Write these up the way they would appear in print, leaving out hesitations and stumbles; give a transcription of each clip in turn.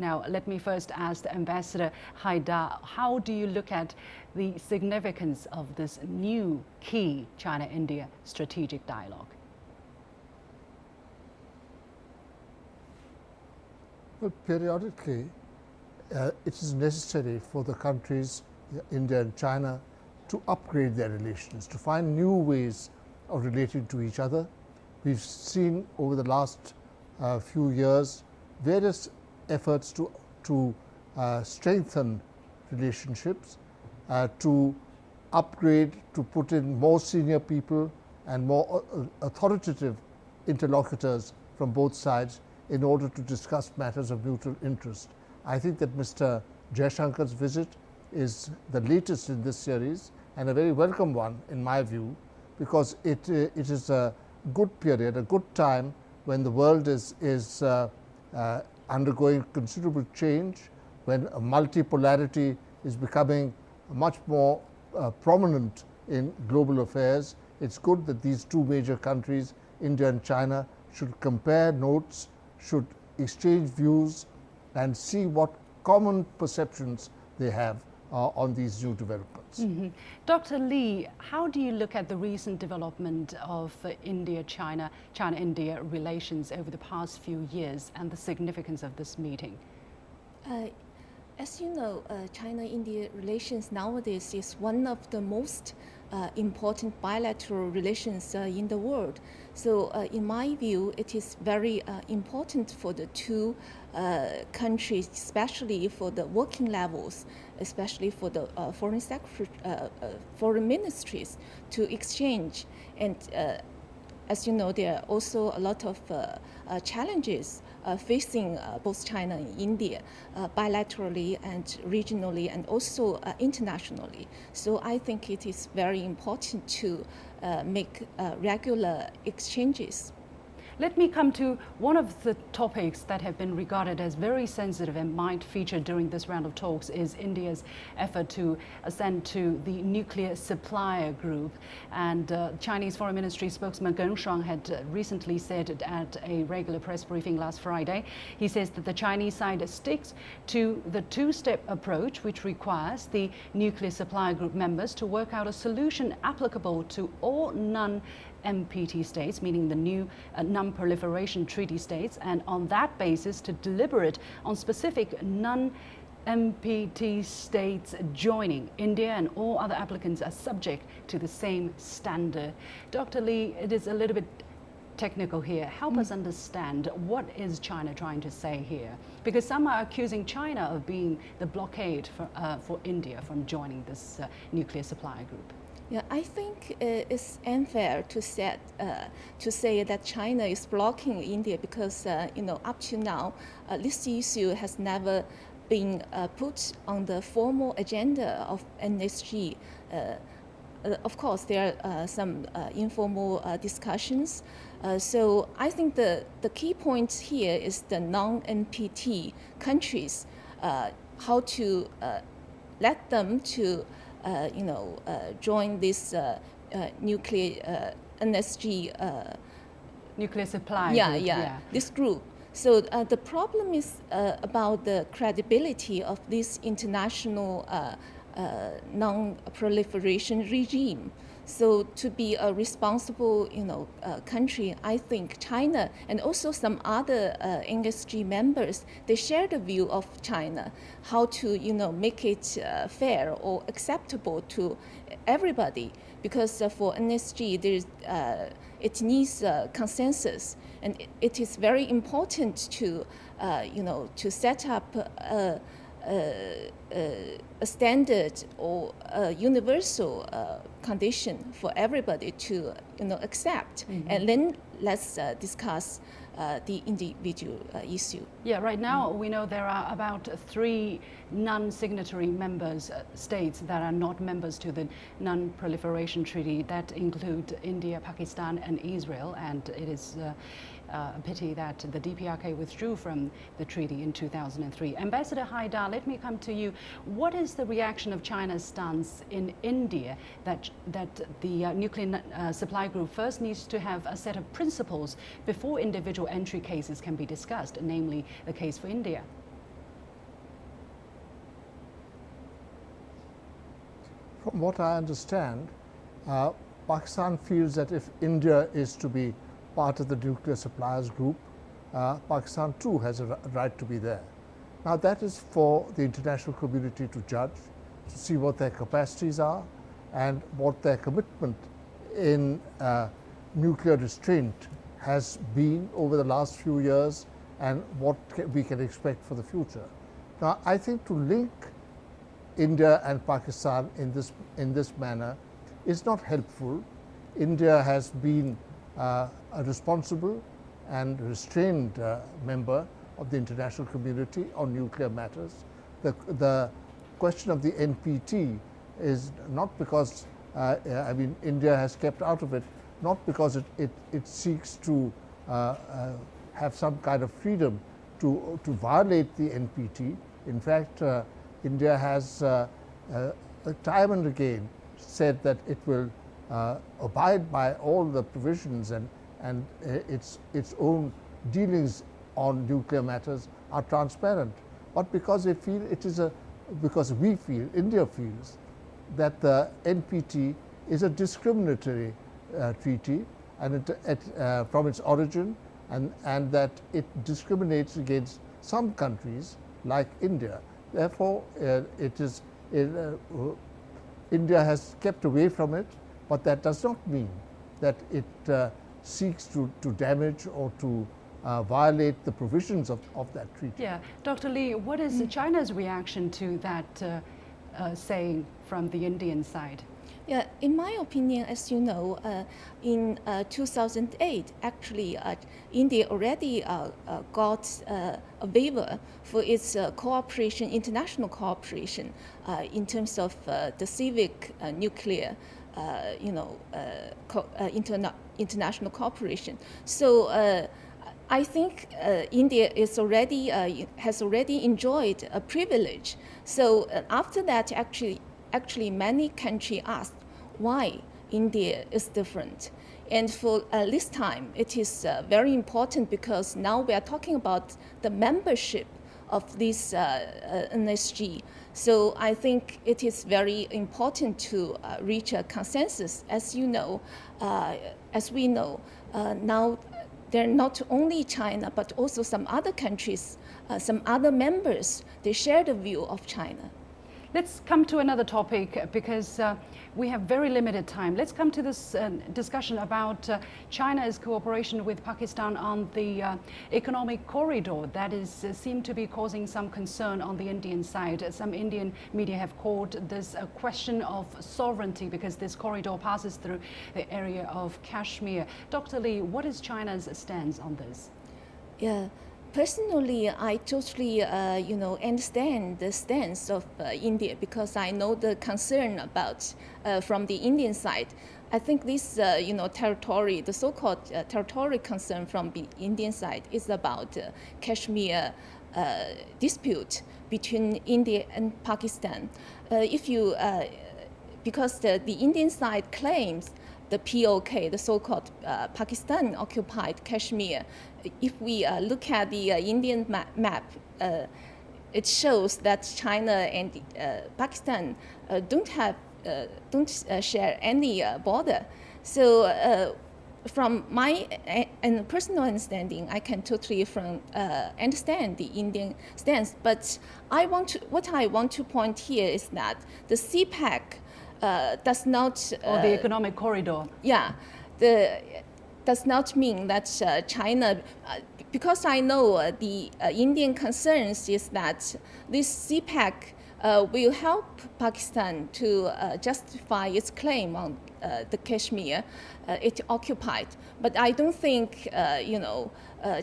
Now, let me first ask Ambassador Haidar, how do you look at the significance of this new key China-India strategic dialogue? Well, periodically, it is necessary for the countries, India and China, to upgrade their relations, to find new ways of relating to each other. We've seen over the last few years various efforts to strengthen relationships, to upgrade, to put in more senior people and more authoritative interlocutors from both sides in order to discuss matters of mutual interest. I think that Mr. Jaishankar's visit is the latest in this series and a very welcome one in my view, because it is a good period, a good time when the world is undergoing considerable change, when multipolarity is becoming much more prominent in global affairs. It's good that these two major countries, India and China, should compare notes, should exchange views and see what common perceptions they have on these new developments. Mm-hmm. Dr. Lee, how do you look at the recent development of India-China, China-India relations over the past few years and the significance of this meeting? As you know, China-India relations nowadays is one of the most important bilateral relations in the world. So in my view, it is very important for the two countries, especially for the working levels, especially for the foreign ministries, to exchange. And as you know, there are also a lot of challenges facing both China and India bilaterally and regionally and also internationally. So I think it is very important to make regular exchanges. Let me come to one of the topics that have been regarded as very sensitive and might feature during this round of talks is India's effort to ascend to the nuclear supplier group. And Chinese Foreign Ministry spokesman Geng Shuang had recently said at a regular press briefing last Friday, he says that the Chinese side sticks to the two-step approach, which requires the nuclear supplier group members to work out a solution applicable to all non-NPT states, meaning the new non-proliferation treaty states, and on that basis to deliberate on specific non-NPT states joining. India and all other applicants are subject to the same standard. Dr. Lee, it is a little bit technical here. Help us understand, what is China trying to say here? Because some are accusing China of being the blockade for India from joining this nuclear supplier group. Yeah, I think it's unfair to say that China is blocking India because up to now this issue has never been put on the formal agenda of NSG. Of course, there are some informal discussions. So I think the key point here is the non-NPT countries, how to let them to join this nuclear NSG. Nuclear supply. Yeah, this group. So the problem is about the credibility of this international non-proliferation regime. So to be a responsible, country, I think China and also some other NSG members, they share the view of China, how to, make it fair or acceptable to everybody. Because for NSG, it needs consensus, and it is very important to, to set up a standard or a universal condition for everybody to accept. And then let's discuss the individual issue. Yeah, right now we know there are about 3 non-signatory states that are not members to the non-proliferation treaty, that include India, Pakistan and Israel, and it is a pity that the DPRK withdrew from the treaty in 2003. Ambassador Haidar, let me come to you. What is the reaction of China's stance in India that the nuclear supply group first needs to have a set of principles before individual entry cases can be discussed, namely the case for India? From what I understand, Pakistan feels that if India is to be part of the nuclear suppliers group, Pakistan too has a right to be there. Now that is for the international community to judge, to see what their capacities are and what their commitment in nuclear restraint has been over the last few years and what we can expect for the future. Now I think to link India and Pakistan in this manner is not helpful. India has been a responsible and restrained member of the international community on nuclear matters. The question of the NPT is not because, India has kept out of it, not because it seeks to have some kind of freedom to violate the NPT. In fact, India has time and again said that it will abide by all the provisions and its own dealings on nuclear matters are transparent. But because they feel because we feel, India feels, that the NPT is a discriminatory treaty and from its origin and that it discriminates against some countries like India. Therefore, India has kept away from it, but that does not mean that it seeks to damage or to violate the provisions of that treaty. Yeah, Dr. Lee, what is China's reaction to that saying from the Indian side? Yeah, in my opinion, as you know, in 2008, actually, India already got a waiver for its cooperation, international cooperation, in terms of the civic nuclear, international cooperation. So I think India is already has already enjoyed a privilege. So after that, actually many countries asked why India is different. And for this time, it is very important because now we are talking about the membership of this NSG. So I think it is very important to reach a consensus. As you know, as we know, now they're not only China, but also some other countries, some other members, they share the view of China. Let's come to another topic because we have very limited time. Let's come to this discussion about China's cooperation with Pakistan on the economic corridor that is seemed to be causing some concern on the Indian side. Some Indian media have called this a question of sovereignty because this corridor passes through the area of Kashmir. Dr. Lee, what is China's stance on this? Yeah. Personally, I totally, understand the stance of India because I know the concern about from the Indian side. I think this, territory, the so-called territorial concern from the Indian side is about Kashmir dispute between India and Pakistan. Because the Indian side claims the POK, the so-called Pakistan-occupied Kashmir. If we look at the Indian map, it shows that China and Pakistan don't share any border. So from my personal understanding, I can totally understand the Indian stance. But what I want to point here is that the CPEC does not... or the economic corridor. Yeah, does not mean that China, because I know the Indian concerns is that this CPEC will help Pakistan to justify its claim on the Kashmir it occupied. But I don't think,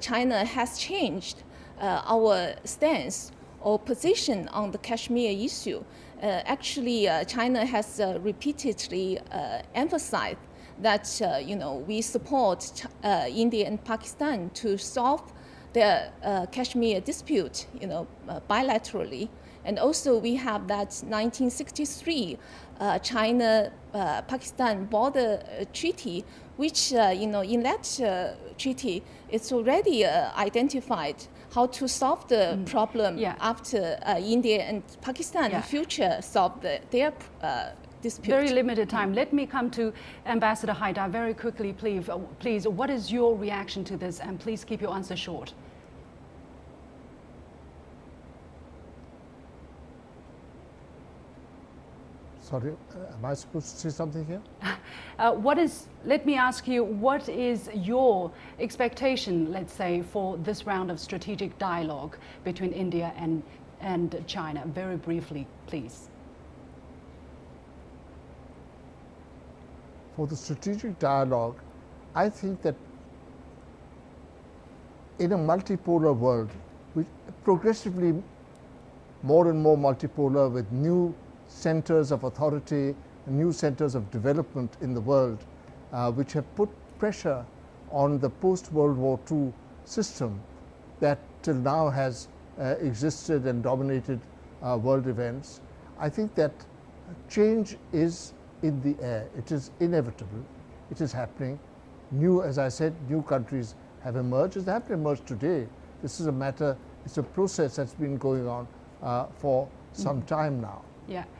China has changed our stance or position on the Kashmir issue. Actually, China has repeatedly emphasized that we support India and Pakistan to solve the Kashmir dispute, bilaterally. And also we have that 1963 China-Pakistan border treaty, which in that treaty it's already identified how to solve the problem after India and Pakistan in future solve their dispute. Very limited time. Let me come to Ambassador Haidar very quickly, please. Please, what is your reaction to this? And please keep your answer short. Sorry, am I supposed to say something here? Let me ask you, what is your expectation, let's say, for this round of strategic dialogue between India and China? Very briefly, please. For the strategic dialogue, I think that in a multipolar world, which progressively more and more multipolar with new centers of authority, new centers of development in the world, which have put pressure on the post-World War II system that till now has existed and dominated world events. I think that change is in the air. It is inevitable. It is happening. New, as I said, new countries have emerged. They haven't emerged today. This is a matter, it's a process that's been going on for some time now. Yeah.